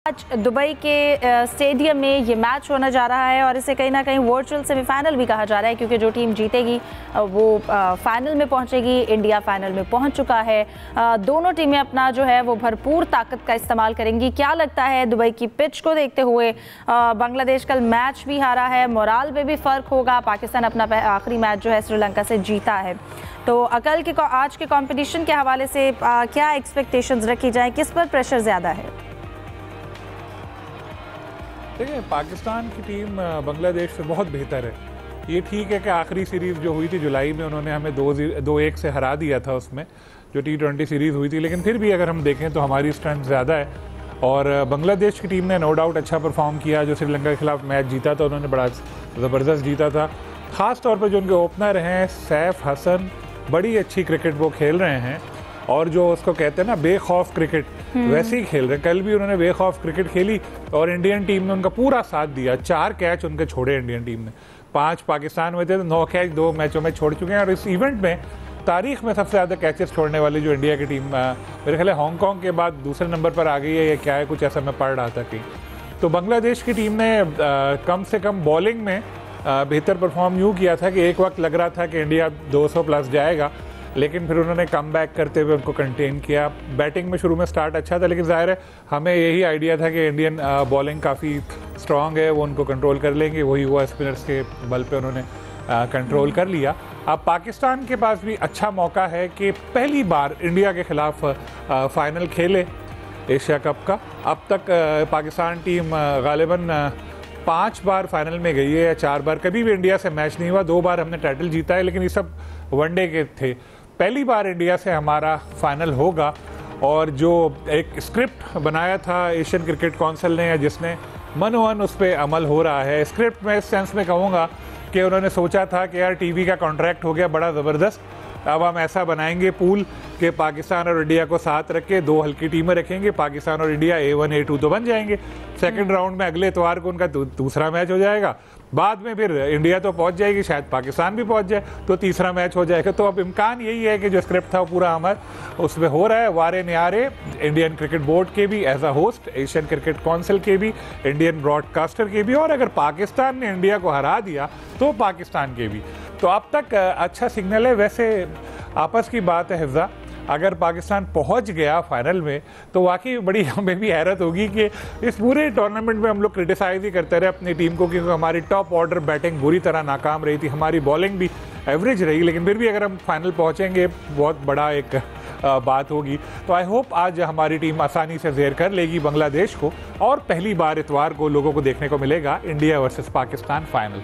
आज दुबई के स्टेडियम में ये मैच होने जा रहा है और इसे कहीं ना कहीं वर्चुअल सेमीफाइनल भी कहा जा रहा है क्योंकि जो टीम जीतेगी वो फाइनल में पहुंचेगी। इंडिया फाइनल में पहुंच चुका है। दोनों टीमें अपना जो है वो भरपूर ताकत का इस्तेमाल करेंगी। क्या लगता है दुबई की पिच को देखते हुए? बांग्लादेश कल मैच भी हारा है, मोराल में भी फ़र्क होगा। पाकिस्तान अपना आखिरी मैच जो है श्रीलंका से जीता है। तो कल के आज के कॉम्पिटिशन के हवाले से क्या एक्सपेक्टेशंस रखी जाए, किस पर प्रेशर ज़्यादा है? देखिए, पाकिस्तान की टीम बांग्लादेश से बहुत बेहतर है। ये ठीक है कि आखिरी सीरीज़ जो हुई थी जुलाई में उन्होंने हमें 2-1 से हरा दिया था उसमें जो T20 सीरीज़ हुई थी, लेकिन फिर भी अगर हम देखें तो हमारी स्ट्रेंथ ज़्यादा है। और बांग्लादेश की टीम ने नो डाउट अच्छा परफॉर्म किया। जो श्रीलंका के खिलाफ मैच जीता था उन्होंने बड़ा ज़बरदस्त जीता था। ख़ास तौर पर जो उनके ओपनर हैं सैफ हसन, बड़ी अच्छी क्रिकेट वो खेल रहे हैं और जो उसको कहते हैं ना बेखौफ क्रिकेट, वैसे ही खेल रहे हैं। कल भी उन्होंने बेखौफ क्रिकेट खेली और इंडियन टीम ने उनका पूरा साथ दिया। 4 कैच उनके छोड़े इंडियन टीम ने, 5 पाकिस्तान में थे तो 9 कैच 2 मैचों में छोड़ चुके हैं। और इस इवेंट में तारीख में सबसे ज़्यादा कैचेस छोड़ने वाली जो इंडिया की टीम मेरे ख्याल है हांगकॉन्ग के बाद दूसरे नंबर पर आ गई है या क्या है, कुछ ऐसा मैं पढ़ रहा था कहीं। तो बांग्लादेश की टीम ने कम से कम बॉलिंग में बेहतर परफॉर्म यूँ किया था कि एक वक्त लग रहा था कि इंडिया 200 प्लस जाएगा, लेकिन फिर उन्होंने कम बैक करते हुए उनको कंटेन किया। बैटिंग में शुरू में स्टार्ट अच्छा था, लेकिन ज़ाहिर है हमें यही आइडिया था कि इंडियन बॉलिंग काफ़ी स्ट्रॉन्ग है, वो उनको कंट्रोल कर लेंगे। वही हुआ, स्पिनर्स के बल पे उन्होंने कंट्रोल कर लिया। अब पाकिस्तान के पास भी अच्छा मौका है कि पहली बार इंडिया के ख़िलाफ़ फ़ाइनल खेले एशिया कप का। अब तक पाकिस्तान टीम गालिबन 5 बार फाइनल में गई है या 4 बार, कभी भी इंडिया से मैच नहीं हुआ। 2 बार हमने टाइटल जीता है, लेकिन ये सब वनडे के थे। पहली बार इंडिया से हमारा फाइनल होगा। और जो एक स्क्रिप्ट बनाया था एशियन क्रिकेट काउंसिल ने, या जिसने मनोवन उस पर अमल हो रहा है। स्क्रिप्ट में इस सेंस में कहूँगा कि उन्होंने सोचा था कि यार टीवी का कॉन्ट्रैक्ट हो गया बड़ा ज़बरदस्त, अब हम ऐसा बनाएंगे पूल कि पाकिस्तान और इंडिया को साथ रख के 2 हल्की टीमें रखेंगे। पाकिस्तान और इंडिया A1 A2 तो बन जाएंगे। सेकंड राउंड में अगले इतवार को उनका दूसरा मैच हो जाएगा। बाद में फिर इंडिया तो पहुंच जाएगी, शायद पाकिस्तान भी पहुंच जाए, तो तीसरा मैच हो जाएगा। तो अब इम्कान यही है कि जो स्क्रिप्ट था पूरा अमल उसमें हो रहा है। वारे न्यारे इंडियन क्रिकेट बोर्ड के भी as a host, Asian cricket council के भी, इंडियन ब्रॉडकास्टर के भी, और अगर पाकिस्तान ने इंडिया को हरा दिया तो पाकिस्तान के भी। तो अब तक अच्छा सिग्नल है। वैसे आपस की बात है हिफ्जा, अगर पाकिस्तान पहुंच गया फाइनल में तो वाकई बड़ी हमें भी हैरत होगी कि इस पूरे टूर्नामेंट में हम लोग क्रिटिसाइज ही करते रहे अपनी टीम को, क्योंकि हमारी टॉप ऑर्डर बैटिंग बुरी तरह नाकाम रही थी, हमारी बॉलिंग भी एवरेज रही, लेकिन फिर भी अगर हम फाइनल पहुंचेंगे बहुत बड़ा एक बात होगी। तो आई होप आज हमारी टीम आसानी से ज़ेर कर लेगी बांग्लादेश को, और पहली बार इतवार को लोगों को देखने को मिलेगा इंडिया वर्सेस पाकिस्तान फाइनल।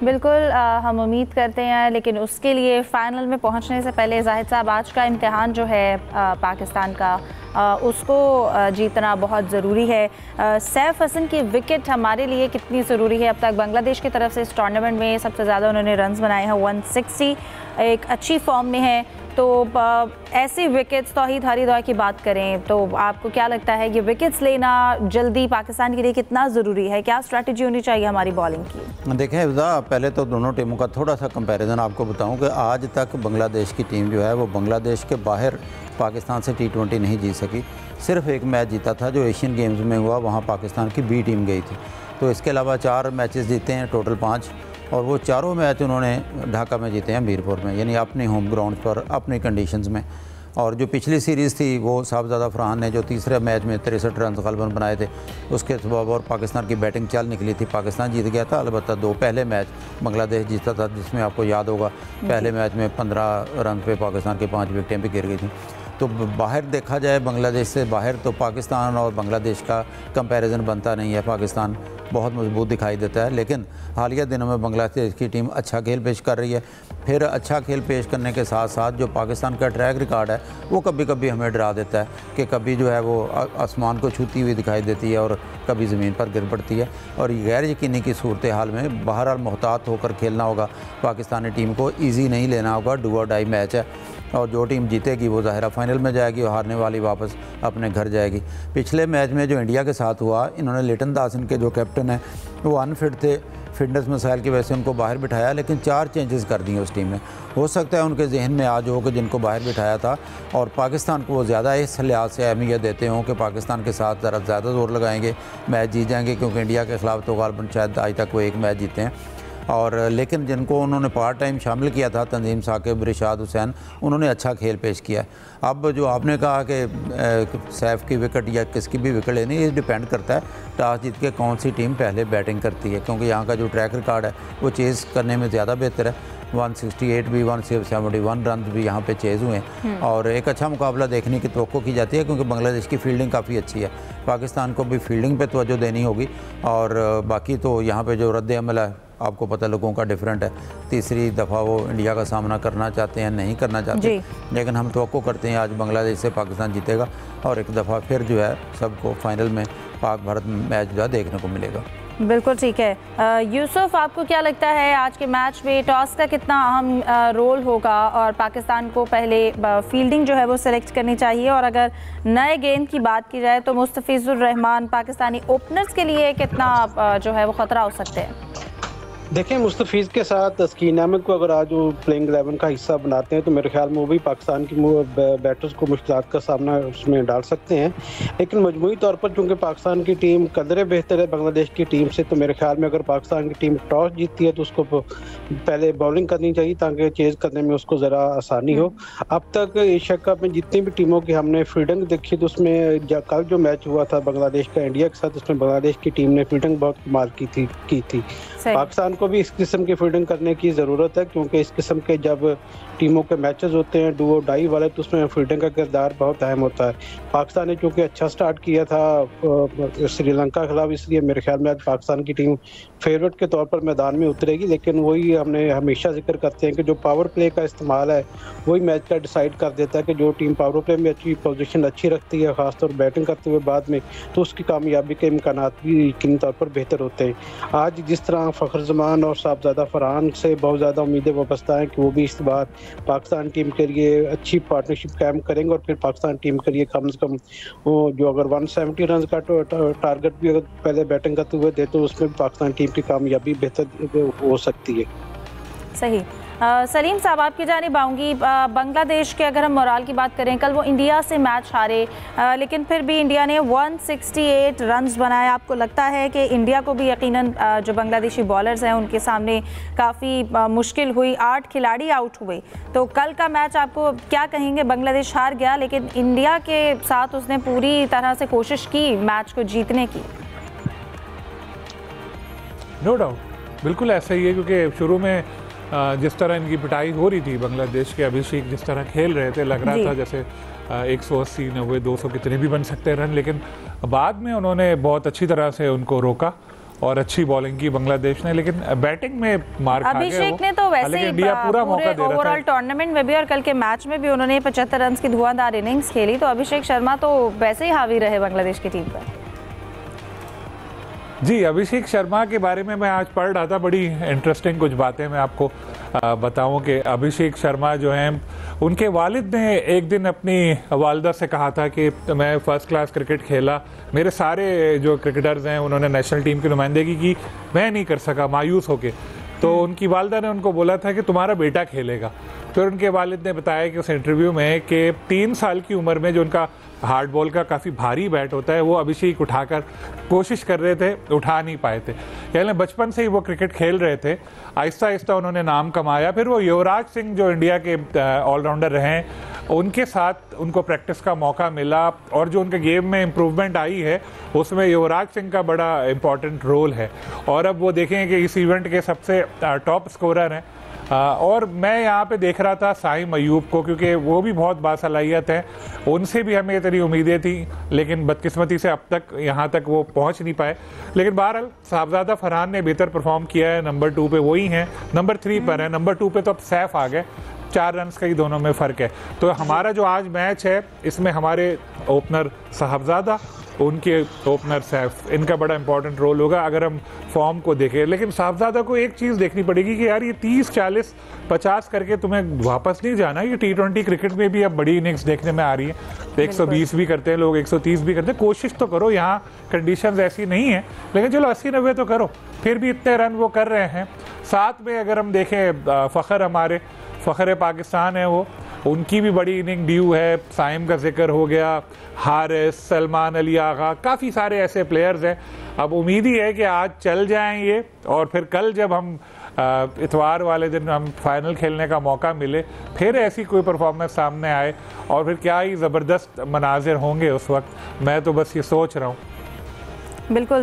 बिल्कुल, हम उम्मीद करते हैं, लेकिन उसके लिए फ़ाइनल में पहुंचने से पहले जाहिद साहब आज का इम्तिहान जो है पाकिस्तान का उसको जीतना बहुत ज़रूरी है। सैफ हसन की विकेट हमारे लिए कितनी ज़रूरी है? अब तक बांग्लादेश की तरफ से इस टूर्नामेंट में सबसे ज़्यादा उन्होंने रन्स बनाए हैं, 160, एक अच्छी फॉर्म में है। तो ऐसी विकेट्स, तौहीद हरीदौआ की बात करें तो आपको क्या लगता है ये विकेट्स लेना जल्दी पाकिस्तान के लिए कितना ज़रूरी है? क्या स्ट्रैटेजी होनी चाहिए हमारी बॉलिंग की? देखें हिफ्जा, पहले तो दोनों टीमों का थोड़ा सा कंपैरिजन आपको बताऊं कि आज तक बांग्लादेश की टीम जो है वो बांग्लादेश के बाहर पाकिस्तान से T20 नहीं जीत सकी। सिर्फ एक मैच जीता था जो एशियन गेम्स में हुआ, वहाँ पाकिस्तान की B टीम गई थी। तो इसके अलावा 4 मैचेस जीते हैं, टोटल 5, और वो चारों मैच उन्होंने ढाका में जीते हैं, मीरपुर में, यानी अपने होम ग्राउंड पर अपनी कंडीशंस में। और जो पिछली सीरीज़ थी वो साहबजादा फरहान ने जो तीसरे मैच में 63 रन गलबन बनाए थे, उसके सबब और पाकिस्तान की बैटिंग चल निकली थी, पाकिस्तान जीत गया था। अलबत्ता 2 पहले मैच बांग्लादेश जीता था, जिसमें आपको याद होगा पहले मैच में 15 रन पे पाकिस्तान की 5 विकेटें भी गिर गई थी। तो बाहर देखा जाए बांग्लादेश से बाहर तो पाकिस्तान और बांग्लादेश का कंपैरिजन बनता नहीं है। पाकिस्तान बहुत मजबूत दिखाई देता है, लेकिन हालिया दिनों में बांग्लादेश की टीम अच्छा खेल पेश कर रही है। फिर अच्छा खेल पेश करने के साथ साथ जो पाकिस्तान का ट्रैक रिकॉर्ड है वो कभी कभी हमें डरा देता है कि कभी जो है वो आसमान को छूती हुई दिखाई देती है और कभी ज़मीन पर गिर पड़ती है। और गैर यकीनी की सूरत हाल में बहरहाल मोहतात होकर खेलना होगा पाकिस्तानी टीम को, ईजी नहीं लेना होगा। डू और डाई मैच है और जो टीम जीतेगी वो ज़ाहिर फाइनल में जाएगी और हारने वाली वापस अपने घर जाएगी। पिछले मैच में जो इंडिया के साथ हुआ, इन्होंने लिटन दास इनके जो कैप्टन हैं वो अनफिट थे, फिटनेस मसाइल की वजह से उनको बाहर बिठाया, लेकिन 4 चेंजेस कर दिए उस टीम में। हो सकता है उनके जहन में आज हो कि जिनको बाहर बिठाया था और पाकिस्तान को वो ज़्यादा इस लिहाज से अहमियत देते हों कि पाकिस्तान के साथ ज़रा ज़्यादा जोर लगाएंगे, मैच जीत जाएंगे, क्योंकि इंडिया के ख़िलाफ़ तो गालबन शायद आज तक वो 1 मैच जीते हैं। और लेकिन जिनको उन्होंने पार्ट टाइम शामिल किया था, तंजीम साकिब, रिशाद हुसैन, उन्होंने अच्छा खेल पेश किया। अब जो आपने कहा कि सैफ की विकेट या किसकी भी विकेट लेनी, ये डिपेंड करता है टॉस जीत के कौन सी टीम पहले बैटिंग करती है, क्योंकि यहाँ का जो ट्रैक रिकॉर्ड है वो चेज़ करने में ज़्यादा बेहतर है। 168 भी, 171 रन भी यहाँ पे चेज़ हुए हैं और एक अच्छा मुकाबला देखने की तवक्को की जाती है, क्योंकि बांग्लादेश की फील्डिंग काफ़ी अच्छी है। पाकिस्तान को भी फील्डिंग पे तवज्जो देनी होगी और बाकी तो यहाँ पे जो रद्द अमल है आपको पता लोगों का डिफरेंट है। तीसरी दफ़ा वो इंडिया का सामना करना चाहते हैं, नहीं करना चाहते, लेकिन हम तवक्को करते हैं आज बांग्लादेश से पाकिस्तान जीतेगा और एक दफ़ा फिर जो है सबको फाइनल में पाक भारत मैच जो है देखने को मिलेगा। बिल्कुल ठीक है। यूसुफ, आपको क्या लगता है आज के मैच में टॉस का कितना अहम रोल होगा और पाकिस्तान को पहले फील्डिंग जो है वो सिलेक्ट करनी चाहिए, और अगर नए गेंद की बात की जाए तो मुस्तफिजुर रहमान पाकिस्तानी ओपनर्स के लिए कितना जो है वो ख़तरा हो सकते हैं? देखें, मुस्तफीज़ के साथ स्कीन अहमद को अगर आज वो प्लेइंग 11 का हिस्सा बनाते हैं तो मेरे ख्याल में वो भी पाकिस्तान की बैटर्स को मुश्किलात का सामना उसमें डाल सकते हैं। लेकिन मजमूई तौर पर चूँकि पाकिस्तान की टीम कदरे बेहतर है बांग्लादेश की टीम से, तो मेरे ख्याल में अगर पाकिस्तान की टीम टॉस जीतती है तो उसको पहले बॉलिंग करनी चाहिए ताकि चेज़ करने में उसको ज़रा आसानी हो। अब तक एशिया कप में जितनी भी टीमों की हमने फील्डिंग देखी तो उसमें कल जो मैच हुआ था बांग्लादेश का इंडिया के साथ, उसमें बांग्लादेश की टीम ने फील्डिंग बहुत कमाल की थी। पाकिस्तान को भी इस किस्म की फील्डिंग करने की ज़रूरत है, क्योंकि इस किस्म के जब टीमों के मैचेस होते हैं डू और डाई वाले, तो उसमें फील्डिंग का किरदार बहुत अहम होता है। पाकिस्तान ने चूँकि अच्छा स्टार्ट किया था श्रीलंका के खिलाफ, इसलिए मेरे ख्याल में आज पाकिस्तान की टीम फेवरेट के तौर पर मैदान में उतरेगी। लेकिन वही हमने हमेशा जिक्र करते हैं कि जो पावर प्ले का इस्तेमाल है वही मैच का डिसाइड कर देता है कि जो टीम पावर प्ले में अच्छी पोजीशन अच्छी रखती है, ख़ासतौर बैटिंग करते हुए बाद में, तो उसकी कामयाबी के इम्कानात भी यकीनी तौर पर बेहतर होते हैं। आज जिस तरह फ़खर जमान और साहबजादा फरहान से बहुत ज़्यादा उम्मीदें वाबस्ता हैं कि वो भी इस बार पाकिस्तान टीम के लिए अच्छी पार्टनरशिप कायम करेंगे और फिर पाकिस्तान टीम के लिए कम से कम वो जो अगर 170 रन का टारगेट भी अगर पहले बैटिंग करते हुए दे तो उसमें पाकिस्तान टीम की कामयाबी बेहतर हो सकती है। सही। सलीम साहब, आपकी जानिब आऊँगी। बांग्लादेश के अगर हम मोराल की बात करें, कल वो इंडिया से मैच हारे, लेकिन फिर भी इंडिया ने 168 रन्स बनाए। आपको लगता है कि इंडिया को भी यकीनन जो बांग्लादेशी बॉलर्स हैं उनके सामने काफ़ी मुश्किल हुई, 8 खिलाड़ी आउट हुए, तो कल का मैच आपको क्या कहेंगे? बांग्लादेश हार गया, लेकिन इंडिया के साथ उसने पूरी तरह से कोशिश की मैच को जीतने की। नो डाउट, बिल्कुल ऐसा ही है, क्योंकि शुरू में जिस तरह इनकी पिटाई हो रही थी बांग्लादेश के, अभिषेक जिस तरह खेल रहे थे, लग रहा था जैसे 180, 90, 200 कितने भी बन सकते हैं रन, लेकिन बाद में उन्होंने बहुत अच्छी तरह से उनको रोका और अच्छी बॉलिंग की बांग्लादेश ने, लेकिन बैटिंग में मार खा गए। अभिषेक ने तो वैसे ही इंडिया पूरा मौका दे रहा था ओवरऑल टूर्नामेंट में भी और कल के मैच में भी उन्होंने 75 रन की धुआंधार इनिंग्स खेली, तो अभिषेक शर्मा तो वैसे ही हावी रहे बांग्लादेश की टीम पर। जी, अभिषेक शर्मा के बारे में मैं आज पढ़ रहा था, बड़ी इंटरेस्टिंग कुछ बातें मैं आपको बताऊं कि अभिषेक शर्मा जो हैं, उनके वालिद ने एक दिन अपनी वालिदा से कहा था कि मैं फ़र्स्ट क्लास क्रिकेट खेला, मेरे सारे जो क्रिकेटर्स हैं उन्होंने नेशनल टीम की नुमाइंदगी की, मैं नहीं कर सका, मायूस होके। तो उनकी वालिदा ने उनको बोला था कि तुम्हारा बेटा खेलेगा। फिर उनके वालिद ने बताया कि उस इंटरव्यू में कि 3 साल की उम्र में जो उनका हार्ड बॉल का काफ़ी भारी बैट होता है वो अभिषेक उठाकर कोशिश कर रहे थे, उठा नहीं पाए थे। यानी बचपन से ही वो क्रिकेट खेल रहे थे, आहिस्ता आहिस्ता उन्होंने नाम कमाया। फिर वो युवराज सिंह जो इंडिया के ऑलराउंडर रहे, उनके साथ उनको प्रैक्टिस का मौका मिला और जो उनके गेम में इम्प्रूवमेंट आई है उसमें युवराज सिंह का बड़ा इम्पॉर्टेंट रोल है। और अब वो देखें कि इस इवेंट के सबसे टॉप स्कोरर हैं। और मैं यहाँ पे देख रहा था साइम अयूब को, क्योंकि वो भी बहुत बासलाहियत हैं, उनसे भी हमें इतनी उम्मीदें थी, लेकिन बदकिस्मती से अब तक यहाँ तक वो पहुँच नहीं पाए। लेकिन बहरहाल साहबजादा फरहान ने बेहतर परफॉर्म किया है, नंबर 2 पे वही हैं, नंबर 3 पर है, नंबर 2 पे तो अब सैफ आ गए, 4 रन का ही दोनों में फ़र्क है। तो हमारा जो आज मैच है इसमें हमारे ओपनर साहबजादा, उनके ओपनर सैफ, इनका बड़ा इंपॉर्टेंट रोल होगा अगर हम फॉर्म को देखें। लेकिन साहबजादा को एक चीज़ देखनी पड़ेगी कि यार ये 30, 40, 50 करके तुम्हें वापस नहीं जाना। ये T20 क्रिकेट में भी अब बड़ी इनिंग्स देखने में आ रही है, 120 भी करते हैं लोग, 130 भी करते हैं। कोशिश तो करो, यहाँ कंडीशंस ऐसी नहीं है, लेकिन चलो 80-90 तो करो। फिर भी इतने रन वो कर रहे हैं। साथ में अगर हम देखें फ़ख्र पाकिस्तान है वो, उनकी भी बड़ी इनिंग ड्यू है। साइम का जिक्र हो गया, हारिस, सलमान अली आगा, काफ़ी सारे ऐसे प्लेयर्स हैं। अब उम्मीद ही है कि आज चल जाएं ये, और फिर कल जब हम इतवार वाले दिन हम फाइनल खेलने का मौका मिले, फिर ऐसी कोई परफॉर्मेंस सामने आए और फिर क्या ही ज़बरदस्त मनाजिर होंगे उस वक्त। मैं तो बस ये सोच रहा हूँ। बिल्कुल।